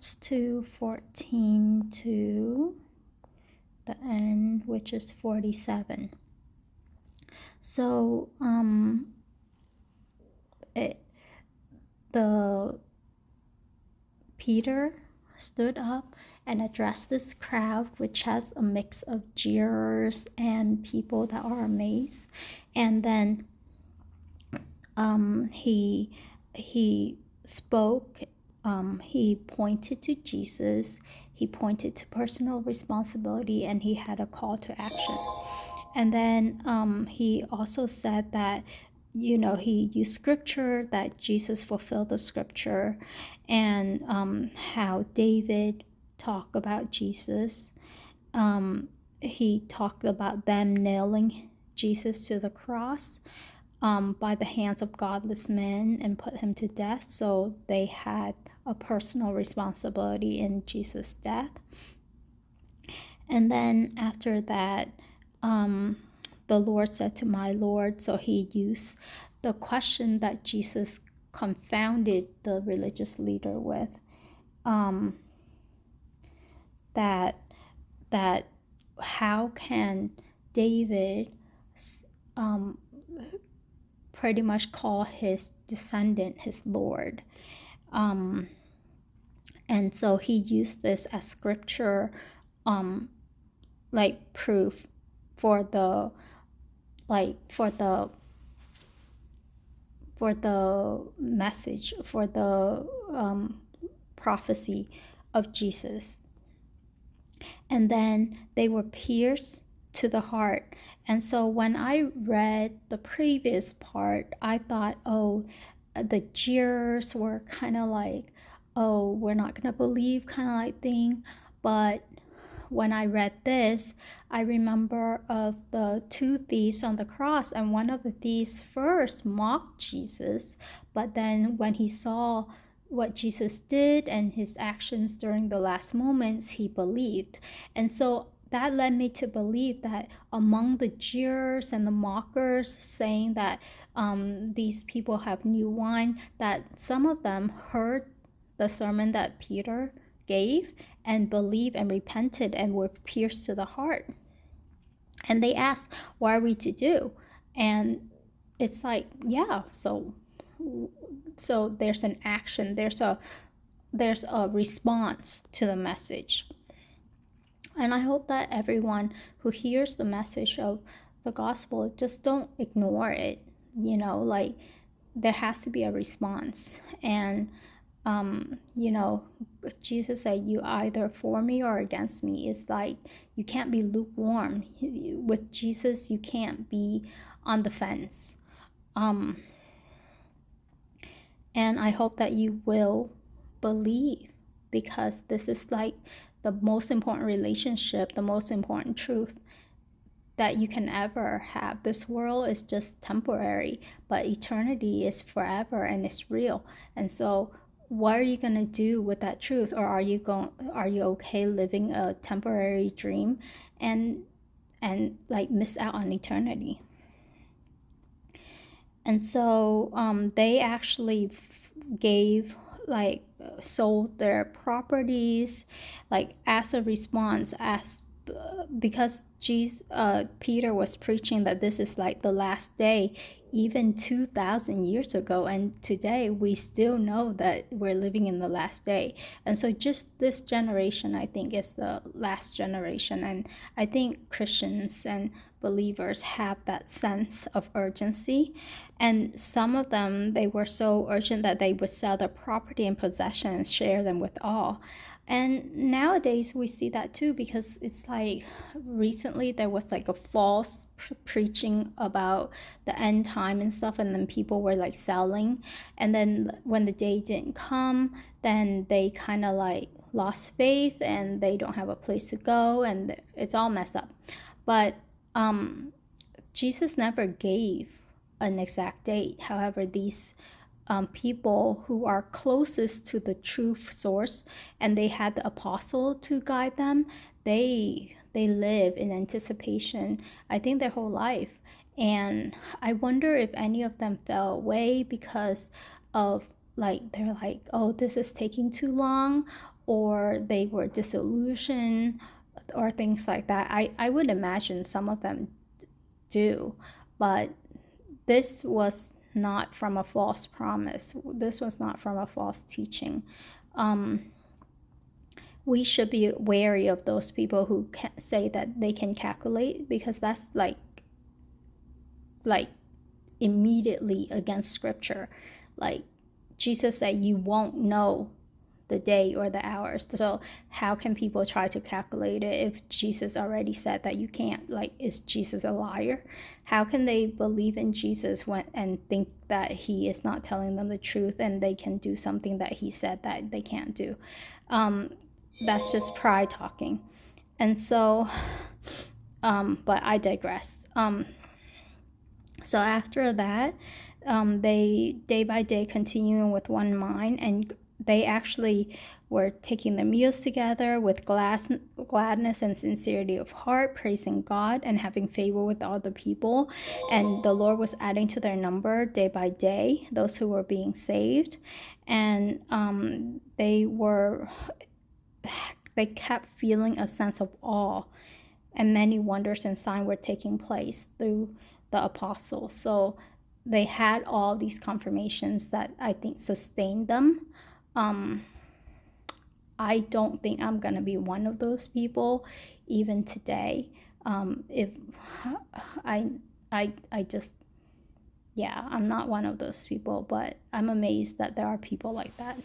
2:14 to the end, which is 47. So the Peter stood up and addressed this crowd, which has a mix of jeers and people that are amazed. And then he spoke. He pointed to Jesus. He pointed to personal responsibility, and he had a call to action. And then he also said that, he used scripture, that Jesus fulfilled the scripture, and how David talked about Jesus. He talked about them nailing Jesus to the cross by the hands of godless men and put him to death. So they had a personal responsibility in Jesus' death. And then after that, the Lord said to my Lord, so he used the question that Jesus confounded the religious leader with, that how can David pretty much call his descendant his Lord? And so he used this as scripture, like proof for the message, for the prophecy of Jesus. And then they were pierced to the heart. And so when I read the previous part, I thought, oh, the jeers were kind of like, oh, we're not going to believe kind of like thing. But when I read this, I remember of the two thieves on the cross, and one of the thieves first mocked Jesus, but then when he saw what Jesus did and his actions during the last moments, he believed. And so that led me to believe that among the jeers and the mockers saying that these people have new wine, that some of them heard the sermon that Peter gave and believed and repented and were pierced to the heart. And they asked, what are we to do? And it's like, yeah, so there's an action, there's a response to the message. And I hope that everyone who hears the message of the gospel, just don't ignore it. Like, there has to be a response. And Jesus said, you either for me or against me. It's like, you can't be lukewarm. With Jesus, you can't be on the fence. And I hope that you will believe, because this is like the most important relationship, the most important truth that you can ever have. This world is just temporary, but eternity is forever and it's real. And so what are you going to do with that truth? Or are you okay living a temporary dream and like miss out on eternity? And so they actually gave, like, sold their properties, like, as a response, because Peter was preaching that this is like the last day, even 2,000 years ago, and today we still know that we're living in the last day. And so just this generation, I think, is the last generation. And I think Christians and believers have that sense of urgency. And some of them, they were so urgent that they would sell their property and possessions and share them with all. And nowadays we see that too, because it's like recently there was like a false preaching about the end time and stuff, and then people were like selling, and then when the day didn't come, then they kind of like lost faith and they don't have a place to go, and it's all messed up. But Jesus never gave an exact date. However, these people who are closest to the truth source, and they had the apostle to guide them, they live in anticipation, I think, their whole life. And I wonder if any of them fell away because of, like, they're like, oh, this is taking too long, or they were disillusioned or things like that. I would imagine some of them do, but this was not from a false promise. This was not from a false teaching. We should be wary of those people who say that they can calculate, because that's like immediately against scripture. Like Jesus said, you won't know the day or the hours. So how can people try to calculate it if Jesus already said that you can't? Like, is Jesus a liar? How can they believe in Jesus and think that he is not telling them the truth and they can do something that he said that they can't do? That's just pride talking. And so, but I digress. So after that, they day by day continuing with one mind, and they actually were taking the meals together with gladness and sincerity of heart, praising God and having favor with all the people. And the Lord was adding to their number day by day those who were being saved. And they kept feeling a sense of awe, and many wonders and signs were taking place through the apostles. So they had all these confirmations that I think sustained them. I don't think I'm gonna be one of those people, even today. If I just, yeah, I'm not one of those people, but I'm amazed that there are people like that.